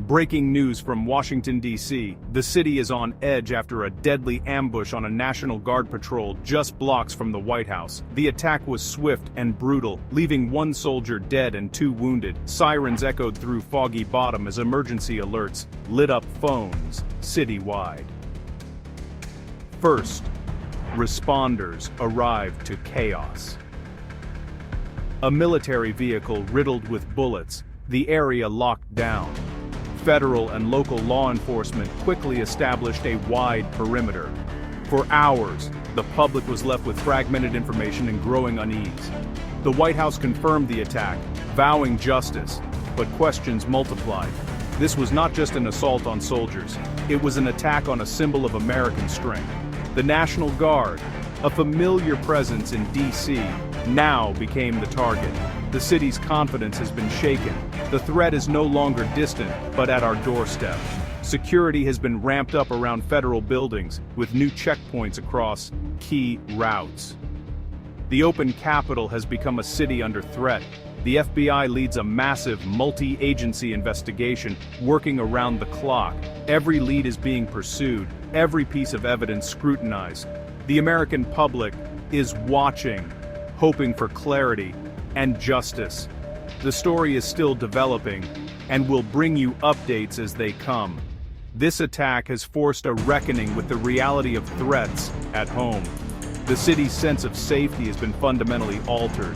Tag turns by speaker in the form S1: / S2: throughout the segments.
S1: Breaking news from Washington, D.C. The city is on edge after a deadly ambush on a National Guard patrol just blocks from the White House. The attack was swift and brutal, leaving one soldier dead and 2 wounded. Sirens echoed through Foggy Bottom as emergency alerts lit up phones citywide. First, responders arrived to chaos. A military vehicle riddled with bullets, the area locked down. Federal and local law enforcement quickly established a wide perimeter. For hours, the public was left with fragmented information and growing unease. The White House confirmed the attack, vowing justice, but questions multiplied. This was not just an assault on soldiers, it was an attack on a symbol of American strength. The National Guard, a familiar presence in D.C., now became the target. The city's confidence has been shaken. The threat is no longer distant, but at our doorstep. Security has been ramped up around federal buildings, with new checkpoints across key routes. The open Capitol has become a city under threat. The FBI leads a massive, multi-agency investigation, working around the clock. Every lead is being pursued, every piece of evidence scrutinized. The American public is watching, hoping for clarity and justice. The story is still developing, and we'll bring you updates as they come. This attack has forced a reckoning with the reality of threats at home. The city's sense of safety has been fundamentally altered.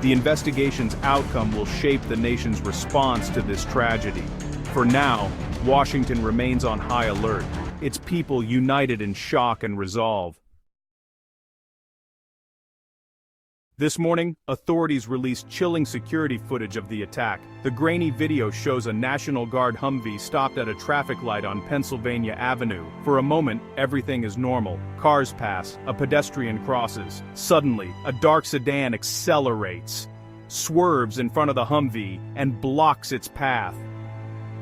S1: The investigation's outcome will shape the nation's response to this tragedy. For now, Washington remains on high alert, its people united in shock and resolve. This morning, authorities released chilling security footage of the attack. The grainy video shows a National Guard Humvee stopped at a traffic light on Pennsylvania Avenue. For a moment, everything is normal. Cars pass, a pedestrian crosses. Suddenly, a dark sedan accelerates, swerves in front of the Humvee, and blocks its path.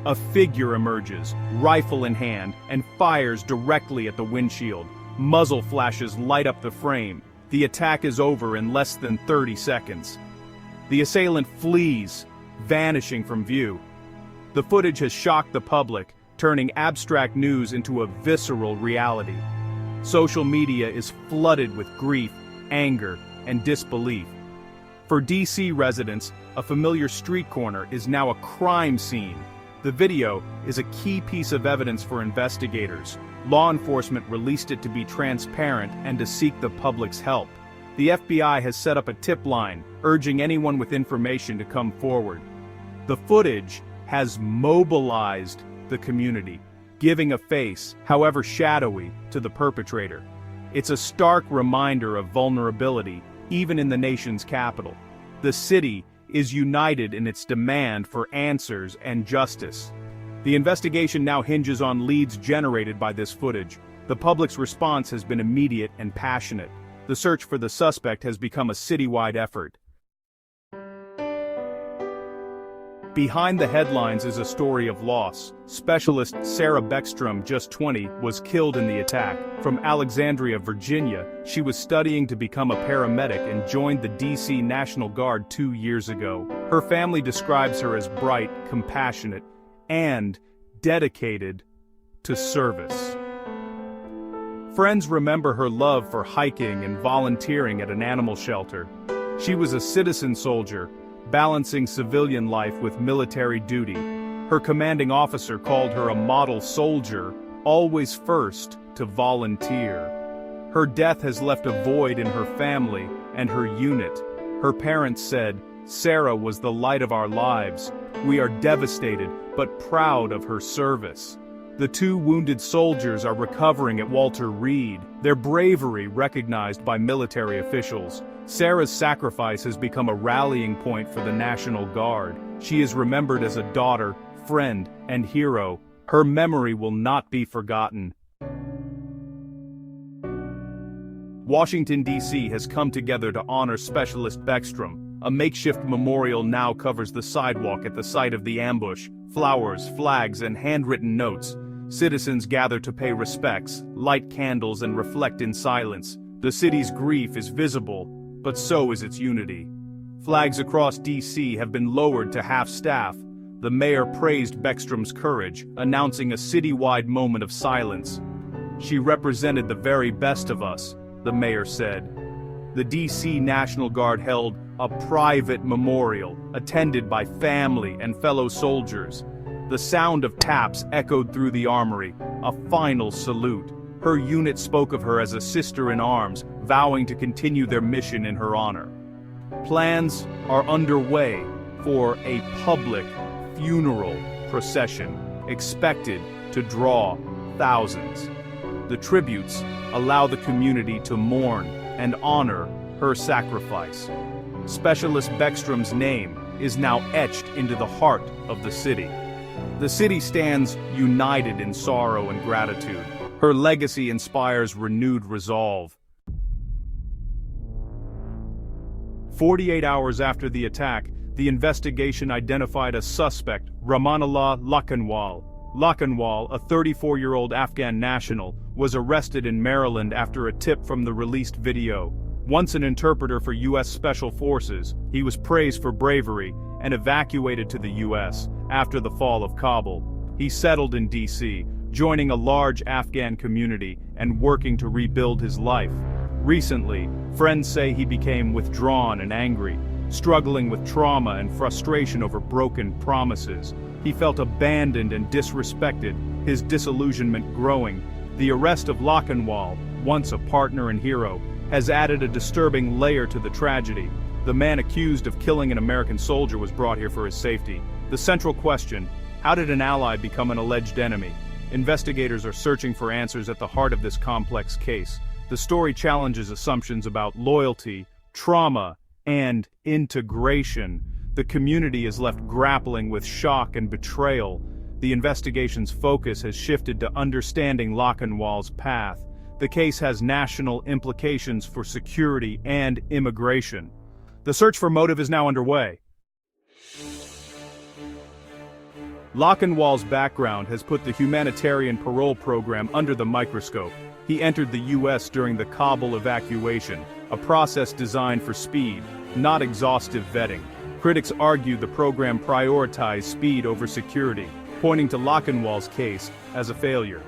S1: A figure emerges, rifle in hand, and fires directly at the windshield. Muzzle flashes light up the frame. The attack is over in less than 30 seconds. The assailant flees, vanishing from view. The footage has shocked the public, turning abstract news into a visceral reality. Social media is flooded with grief, anger, and disbelief. For D.C. residents, a familiar street corner is now a crime scene. The video is a key piece of evidence for investigators. Law enforcement released it to be transparent and to seek the public's help. The FBI has set up a tip line, urging anyone with information to come forward. The footage has mobilized the community, giving a face, however shadowy, to the perpetrator. It's a stark reminder of vulnerability, even in the nation's capital. The city is united in its demand for answers and justice. The investigation now hinges on leads generated by this footage. The public's response has been immediate and passionate. The search for the suspect has become a citywide effort. Behind the headlines is a story of loss. Specialist Sarah Beckstrom, just 20, was killed in the attack. From Alexandria, Virginia, she was studying to become a paramedic and joined the D.C. National Guard 2 years ago. Her family describes her as bright, compassionate, and dedicated to service. Friends remember her love for hiking and volunteering at an animal shelter. She was a citizen soldier, balancing civilian life with military duty. Her commanding officer called her a model soldier, always first to volunteer. Her death has left a void in her family and her unit. Her parents said, "Sarah was the light of our lives. We are devastated, but proud of her service." The 2 wounded soldiers are recovering at Walter Reed, their bravery recognized by military officials. Sarah's sacrifice has become a rallying point for the National Guard. She is remembered as a daughter, friend, and hero. Her memory will not be forgotten. Washington, D.C. has come together to honor Specialist Beckstrom. A makeshift memorial now covers the sidewalk at the site of the ambush. Flowers, flags, and handwritten notes. Citizens gather to pay respects, light candles, and reflect in silence. The city's grief is visible, but so is its unity. Flags across D.C. have been lowered to half-staff. the mayor praised Beckstrom's courage, announcing a citywide moment of silence. "She represented the very best of us," the mayor said. The DC National Guard held a private memorial, attended by family and fellow soldiers. The sound of taps echoed through the armory, a final salute. Her unit spoke of her as a sister in arms, vowing to continue their mission in her honor. Plans are underway for a public funeral procession, expected to draw thousands. The tributes allow the community to mourn and honor her sacrifice. Specialist Beckstrom's name is now etched into the heart of the city. The city stands united in sorrow and gratitude. Her legacy inspires renewed resolve. 48 hours after the attack, the investigation identified a suspect, Rahmanullah Lakanwal. Lakanwal, a 34-year-old Afghan national, was arrested in Maryland after a tip from the released video. Once an interpreter for U.S. Special Forces, he was praised for bravery and evacuated to the U.S. after the fall of Kabul. He settled in D.C., joining a large Afghan community and working to rebuild his life. Recently, friends say he became withdrawn and angry, struggling with trauma and frustration over broken promises. He felt abandoned and disrespected, his disillusionment growing. The arrest of Lakanwal, once a partner and hero, has added a disturbing layer to the tragedy. The man accused of killing an American soldier was brought here for his safety. The central question: how did an ally become an alleged enemy? Investigators are searching for answers at the heart of this complex case. The story challenges assumptions about loyalty, trauma, and integration. The community is left grappling with shock and betrayal. The investigation's focus has shifted to understanding Lakanwal's path. The case has national implications for security and immigration. The search for motive is now underway. Lakanwal's background has put the humanitarian parole program under the microscope. He entered the U.S. during the Kabul evacuation, a process designed for speed, not exhaustive vetting. Critics argue the program prioritized speed over security, pointing to Lakanwal's case as a failure.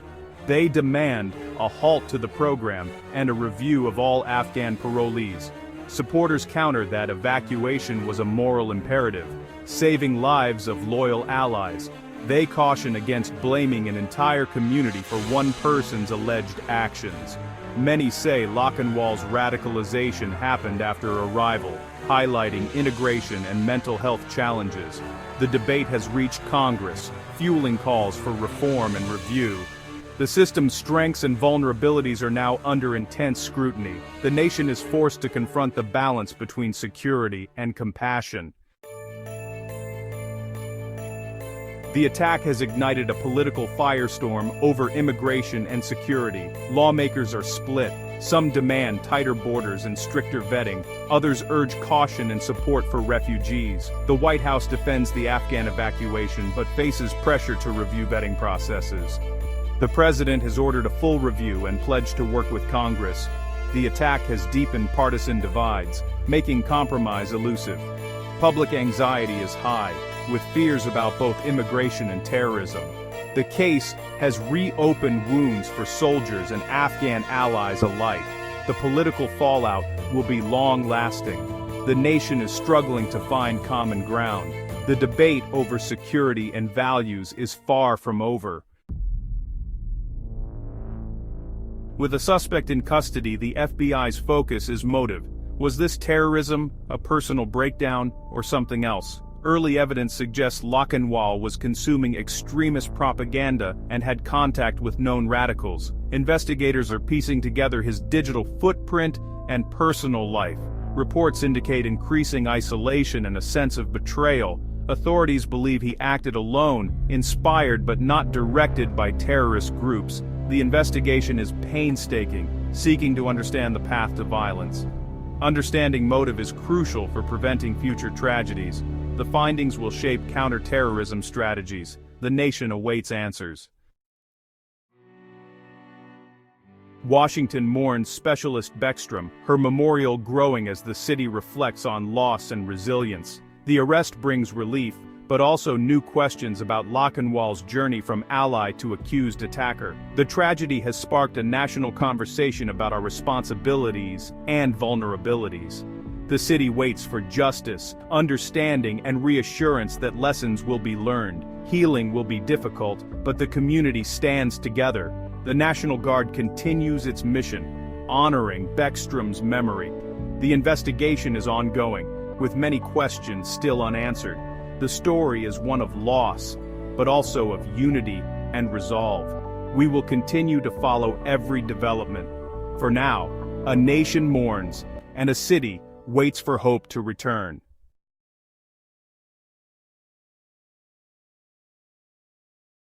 S1: They demand a halt to the program and a review of all Afghan parolees. Supporters counter that evacuation was a moral imperative, saving lives of loyal allies. They caution against blaming an entire community for one person's alleged actions. Many say Lakanwal's radicalization happened after arrival, highlighting integration and mental health challenges. The debate has reached Congress, fueling calls for reform and review. The system's strengths and vulnerabilities are now under intense scrutiny. The nation is forced to confront the balance between security and compassion. The attack has ignited a political firestorm over immigration and security. Lawmakers are split. Some demand tighter borders and stricter vetting. Others urge caution and support for refugees. The White House defends the Afghan evacuation but faces pressure to review vetting processes. The president has ordered a full review and pledged to work with Congress. The attack has deepened partisan divides, making compromise elusive. Public anxiety is high, with fears about both immigration and terrorism. The case has reopened wounds for soldiers and Afghan allies alike. The political fallout will be long-lasting. The nation is struggling to find common ground. The debate over security and values is far from over. With a suspect in custody, the FBI's focus is motive. Was this terrorism, a personal breakdown, or something else? Early evidence suggests Lakanwal was consuming extremist propaganda and had contact with known radicals. Investigators are piecing together his digital footprint and personal life. Reports indicate increasing isolation and a sense of betrayal. Authorities believe he acted alone, inspired but not directed by terrorist groups. The investigation is painstaking, seeking to understand the path to violence. Understanding motive is crucial for preventing future tragedies. The findings will shape counter-terrorism strategies. The nation awaits answers. Washington mourns Specialist Beckstrom, her memorial growing as the city reflects on loss and resilience. The arrest brings relief, but also new questions about Lakanwal's journey from ally to accused attacker. The tragedy has sparked a national conversation about our responsibilities and vulnerabilities. The city waits for justice, understanding, and reassurance that lessons will be learned. Healing will be difficult, but the community stands together. The National Guard continues its mission, honoring Beckstrom's memory. The investigation is ongoing, with many questions still unanswered. The story is one of loss, but also of unity and resolve. We will continue to follow every development. For now, a nation mourns, and a city waits for hope to return.